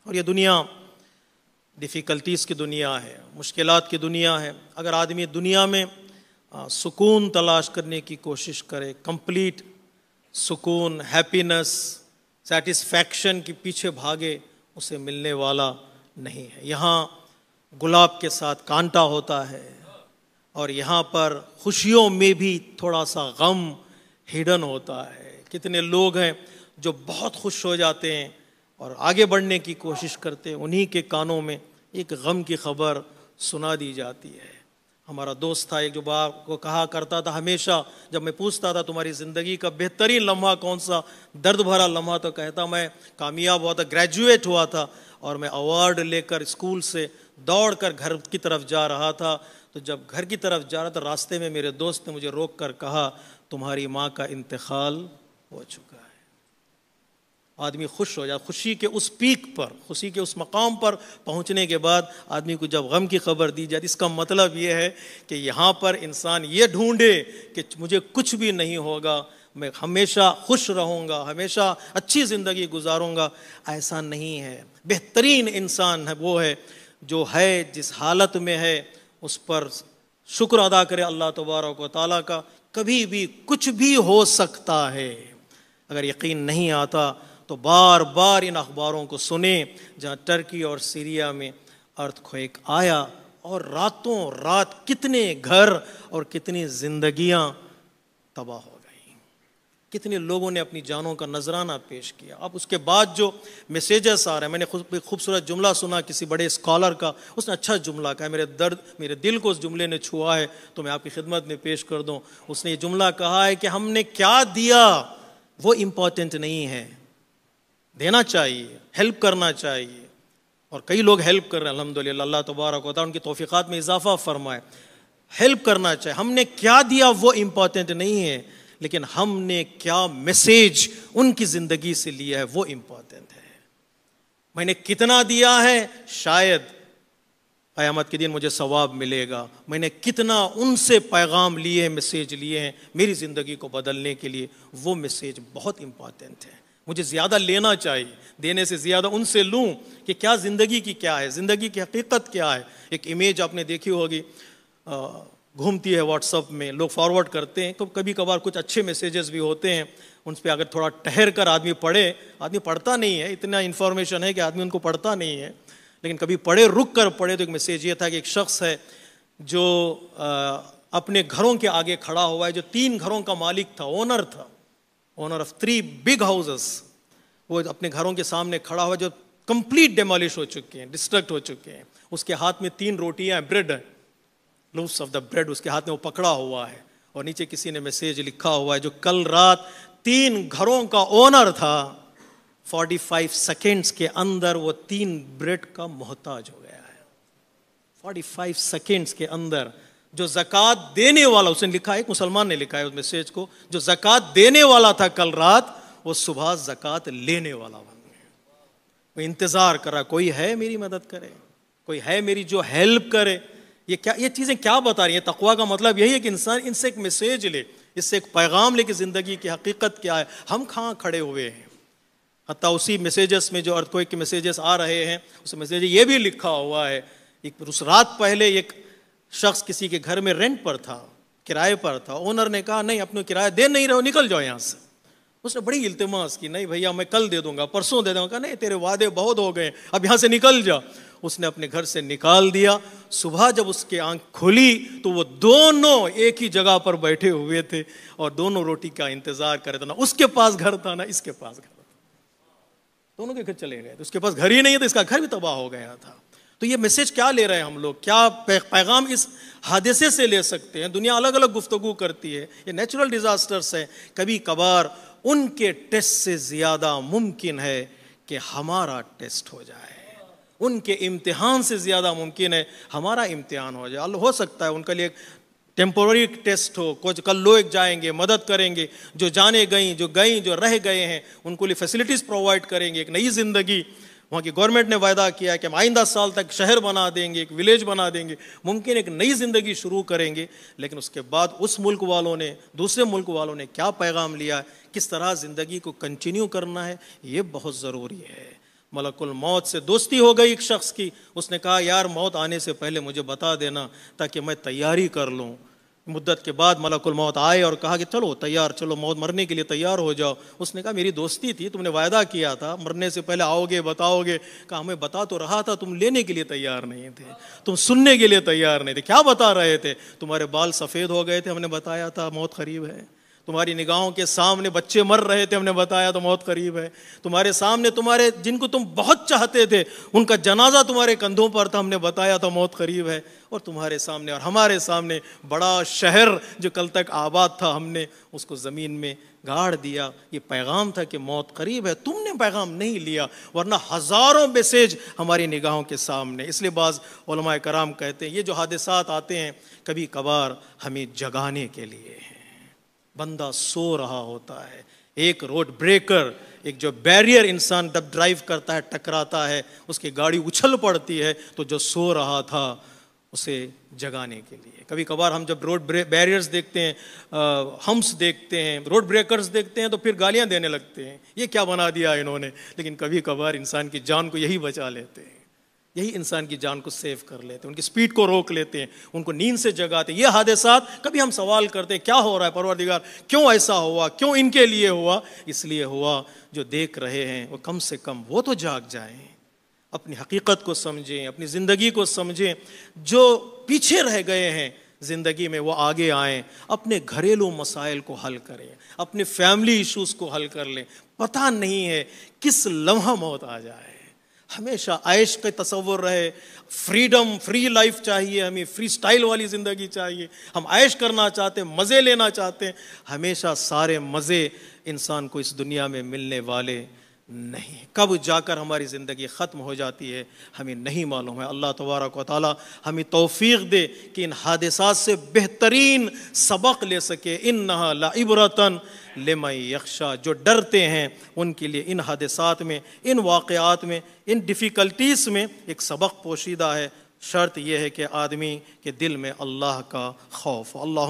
اور یہ دنیا ڈیفیکلٹیز کی دنیا ہے، مشکلات کی دنیا ہے۔ اگر آدمی دنیا میں سکون تلاش کرنے کی کوشش کرے، کمپلیٹ سکون، ہیپینس، سیٹسفیکشن کے پیچھے بھاگے، اسے ملنے والا نہیں ہے۔ یہاں گلاب کے ساتھ کانٹا ہوتا ہے، اور یہاں پر خوشیوں میں بھی تھوڑا سا غم ہڈن ہوتا ہے۔ کتنے لوگ ہیں جو بہت خوش ہو جاتے ہیں اور آگے بڑھنے کی کوشش کرتے ہیں، انہی کے کانوں میں ایک غم کی خبر سنا دی جاتی ہے۔ ہمارا دوست تھا ایک، جو باپ کو کہا کرتا تھا ہمیشہ، جب میں پوچھتا تھا تمہاری زندگی کا بہترین لمحہ کون سا، درد بھرا لمحہ، تو کہتا میں کامیاب ہوا تھا، گریجویٹ ہوا تھا، اور میں ایوارڈ لے کر اسکول سے دوڑ کر گھر کی طرف جا رہا تھا، تو جب گھر کی طرف جا رہا تھا راستے میں میرے دوست نے مجھے روک کر کہا تمہاری ماں کا انتقال ہو چکا ہے۔ آدمی خوش ہو جائے، خوشی کے اس پیک پر، خوشی کے اس مقام پر پہنچنے کے بعد آدمی کو جب غم کی خبر دی جاتی، اس کا مطلب یہ ہے کہ یہاں پر انسان یہ ڈھونڈے کہ مجھے کچھ بھی نہیں ہوگا، میں ہمیشہ خوش رہوں گا، ہمیشہ اچھی زندگی گزاروں گا۔ ایسا نہیں ہے۔ بہترین انسان ہے وہ ہے جو ہے جس حالت میں ہے اس پر شکر ادا کرے اللہ تبارک و تعالیٰ کا۔ کبھی بھی کچھ بھی ہو سکتا ہے۔ اگر یقین نہیں آتا تو بار بار ان اخباروں کو سنیں جہاں ٹرکی اور سیریا میں ارتھ کوئک آیا اور راتوں رات کتنے گھر اور کتنی زندگیاں تباہ ہو گئیں، کتنے لوگوں نے اپنی جانوں کا نذرانہ پیش کیا۔ اب اس کے بعد جو میسیجز آ رہے ہیں، میں نے خوبصورت جملہ سنا کسی بڑے اسکالر کا، اس نے اچھا جملہ کہا، میرے دل کو اس جملے نے چھوا ہے تو میں آپ کی خدمت میں پیش کر دوں۔ اس نے یہ جملہ کہا ہے کہ ہم نے کیا دیا وہ امپورٹنٹ نہیں ہے، دینا چاہیے، ہیلپ کرنا چاہیے، اور کئی لوگ ہیلپ کر رہے ہیں الحمدللہ، اللہ تبارک و تعالیٰ ان کی توفیقات میں اضافہ فرمائے۔ ہیلپ کرنا چاہیے، ہم نے کیا دیا وہ امپورٹنٹ نہیں ہے، لیکن ہم نے کیا میسیج ان کی زندگی سے لیا ہے وہ امپورٹنٹ ہے۔ میں نے کتنا دیا ہے، شاید قیامت کے دن مجھے ثواب ملے گا، میں نے کتنا ان سے پیغام لیے ہیں، میسیج لیے ہیں میری زندگی کو بدلنے کے لیے، وہ میسیج بہت امپورٹنٹ ہے۔ مجھے زیادہ لینا چاہیے، دینے سے زیادہ ان سے لوں کہ کیا زندگی کی کیا ہے، زندگی کی حقیقت کیا ہے۔ ایک امیج آپ نے دیکھی ہوگی، گھومتی ہے واٹس ایپ میں، لوگ فارورڈ کرتے ہیں، کبھی کبھار کچھ اچھے میسیجز بھی ہوتے ہیں، ان پہ اگر تھوڑا ٹھہر کر آدمی پڑھے، آدمی پڑھتا نہیں ہے، اتنا انفارمیشن ہے کہ آدمی ان کو پڑھتا نہیں ہے، لیکن کبھی پڑھے، رک کر پڑھے، تو ایک میسیج یہ تھا کہ ایک شخص ہے جو اپنے گھروں کے آگے کھڑا ہوا ہے، جو 3 گھروں کا مالک تھا، اونر تھا، اونر آف 3 big houses، وہ اپنے گھروں کے سامنے کھڑا ہوا جو کمپلیٹ ڈیمالش ہو چکے ہیں، ڈسٹرکٹ ہو چکے ہیں۔ اس کے ہاتھ میں 3 روٹیاں، بریڈ، لوفس آف دا بریڈ اس کے ہاتھ میں وہ پکڑا ہوا ہے، اور نیچے کسی نے میسیج لکھا ہوا ہے جو کل رات 3 گھروں کا اونر تھا، 45 سیکنڈز کے اندر وہ 3 بریڈ کا محتاج ہو گیا ہے۔ 45 سیکنڈز کے اندر جو زکوٰۃ دینے والا، اس نے لکھا ہے، ایک مسلمان نے لکھا ہے اس میسیج کو، جو زکوٰۃ دینے والا تھا کل رات، وہ صبح زکوٰۃ لینے والا بن گیا۔ وہ انتظار کر رہا، کوئی ہے میری مدد کرے، کوئی ہے میری جو ہیلپ کرے۔ یہ چیزیں کیا بتا رہی ہیں؟ تقویٰ کا مطلب یہی ہے کہ انسان ان سے ایک میسیج لے، اس سے ایک پیغام لے کہ زندگی کی حقیقت کیا ہے، ہم کہاں کھڑے ہوئے ہیں۔ حتیٰ اسی میسیجز میں جو ارتھ کوئک کے میسیجز آ رہے ہیں، اس میسیج یہ بھی لکھا ہوا ہے، اس رات پہلے ایک شخص کسی کے گھر میں رینٹ پر تھا، کرائے پر تھا، اونر نے کہا نہیں اپنے کرایہ دے نہیں رہو، نکل جاؤ یہاں سے۔ اس نے بڑی التماس کی، نہیں بھیا میں کل دے دوں گا، پرسوں دے دوں گا۔ کہا نہیں تیرے وعدے بہت ہو گئے، اب یہاں سے نکل جا۔ اس نے اپنے گھر سے نکال دیا۔ صبح جب اس کی آنکھ کھلی تو وہ دونوں ایک ہی جگہ پر بیٹھے ہوئے تھے اور دونوں روٹی کا انتظار کر رہے تھے، نہ اس کے پاس گھر تھا نہ اس کے پاس گھر تھا، دونوں کے گھر چلے گئے، اس کے پاس گھر ہی نہیں تھا، اس کا گھر بھی تباہ ہو گیا تھا۔ تو یہ میسیج کیا لے رہے ہیں ہم لوگ، کیا پیغام اس حادثے سے لے سکتے ہیں؟ دنیا الگ الگ گفتگو کرتی ہے، یہ نیچرل ڈیزاسٹرز ہیں، کبھی کبھار ان کے ٹیسٹ سے زیادہ ممکن ہے کہ ہمارا ٹیسٹ ہو جائے، ان کے امتحان سے زیادہ ممکن ہے ہمارا امتحان ہو جائے۔ ہو سکتا ہے ان کے لیے ایک ٹیمپورری ٹیسٹ ہو، کچھ کل لوگ جائیں گے، مدد کریں گے، جو جانے گئیں، جو رہ گئے ہیں ان کو لیے فیسلٹیز پرووائڈ کریں گے، ایک نئی زندگی۔ وہاں کی گورنمنٹ نے وعدہ کیا ہے کہ ہم آئندہ سال تک شہر بنا دیں گے، ایک ولیج بنا دیں گے، ممکن ایک نئی زندگی شروع کریں گے، لیکن اس کے بعد اس ملک والوں نے، دوسرے ملک والوں نے کیا پیغام لیا ہے، کس طرح زندگی کو کنٹینیو کرنا ہے، یہ بہت ضروری ہے۔ ملک الموت سے دوستی ہو گئی ایک شخص کی. اس نے کہا یار موت آنے سے پہلے مجھے بتا دینا تاکہ میں تیاری کر لوں. مدت کے بعد ملک الموت آئے اور کہا کہ چلو تیار، چلو موت مرنے کے لیے تیار ہو جاؤ. اس نے کہا میری دوستی تھی، تم نے وعدہ کیا تھا مرنے سے پہلے آؤ گے بتاؤ گے. کہا ہمیں بتا تو رہا تھا، تم لینے کے لیے تیار نہیں تھے، تم سننے کے لیے تیار نہیں تھے. کیا بتا رہے تھے؟ تمہارے بال سفید ہو گئے تھے، ہم نے بتایا تھا موت قریب ہے. تمہاری نگاہوں کے سامنے بچے مر رہے تھے، ہم نے بتایا تو موت قریب ہے. تمہارے سامنے تمہارے جن کو تم بہت چاہتے تھے ان کا جنازہ تمہارے کندھوں پر تھا، ہم نے بتایا تو موت قریب ہے. اور تمہارے سامنے اور ہمارے سامنے بڑا شہر جو کل تک آباد تھا ہم نے اس کو زمین میں گاڑ دیا. یہ پیغام تھا کہ موت قریب ہے. تم نے پیغام نہیں لیا، ورنہ ہزاروں میسیج ہماری نگاہوں کے سامنے. اس لیے بعض علماء کرام کہتے ہیں یہ جو حادثات آتے ہیں کبھی کبھار ہمیں جگانے کے لیے ہیں. بندہ سو رہا ہوتا ہے، ایک روڈ بریکر، ایک جو بیریئر انسان جب ڈرائیو کرتا ہے ٹکراتا ہے اس کی گاڑی اچھل پڑتی ہے تو جو سو رہا تھا اسے جگانے کے لیے. کبھی کبھار ہم جب روڈ بیریئرز دیکھتے ہیں، ہمس دیکھتے ہیں، روڈ بریکرز دیکھتے ہیں تو پھر گالیاں دینے لگتے ہیں، یہ کیا بنا دیا انہوں نے. لیکن کبھی کبھار انسان کی جان کو یہی بچا لیتے ہیں، یہی انسان کی جان کو سیو کر لیتے ہیں، ان کی سپیڈ کو روک لیتے ہیں، ان کو نیند سے جگاتے ہیں. یہ حادثات کبھی ہم سوال کرتے ہیں کیا ہو رہا ہے پروردگار، کیوں ایسا ہوا، کیوں ان کے لیے ہوا؟ اس لیے ہوا جو دیکھ رہے ہیں وہ کم سے کم وہ تو جاگ جائیں، اپنی حقیقت کو سمجھیں، اپنی زندگی کو سمجھیں. جو پیچھے رہ گئے ہیں زندگی میں وہ آگے آئیں، اپنے گھریلو مسائل کو حل کریں، اپنے فیملی ایشوز کو حل کر لیں. پتہ نہیں ہے کس لمحہ موت آ جائے. ہمیشہ عیش کا تصور رہے، فریڈم، فری لائف چاہیے، ہمیں فری سٹائل والی زندگی چاہیے. ہم عیش کرنا چاہتے ہیں، مزے لینا چاہتے ہیں. ہمیشہ سارے مزے انسان کو اس دنیا میں ملنے والے نہیں. کب جا کر ہماری زندگی ختم ہو جاتی ہے ہمیں نہیں معلوم ہے. اللہ تبارک و تعالی ہمیں توفیق دے کہ ان حادثات سے بہترین سبق لے سکے. انہا لعبرۃ لمن یخشی، جو ڈرتے ہیں ان کے لیے ان حادثات میں، ان واقعات میں، ان ڈیفیکلٹیز میں ایک سبق پوشیدہ ہے. شرط یہ ہے کہ آدمی کے دل میں اللہ کا خوف. اللہ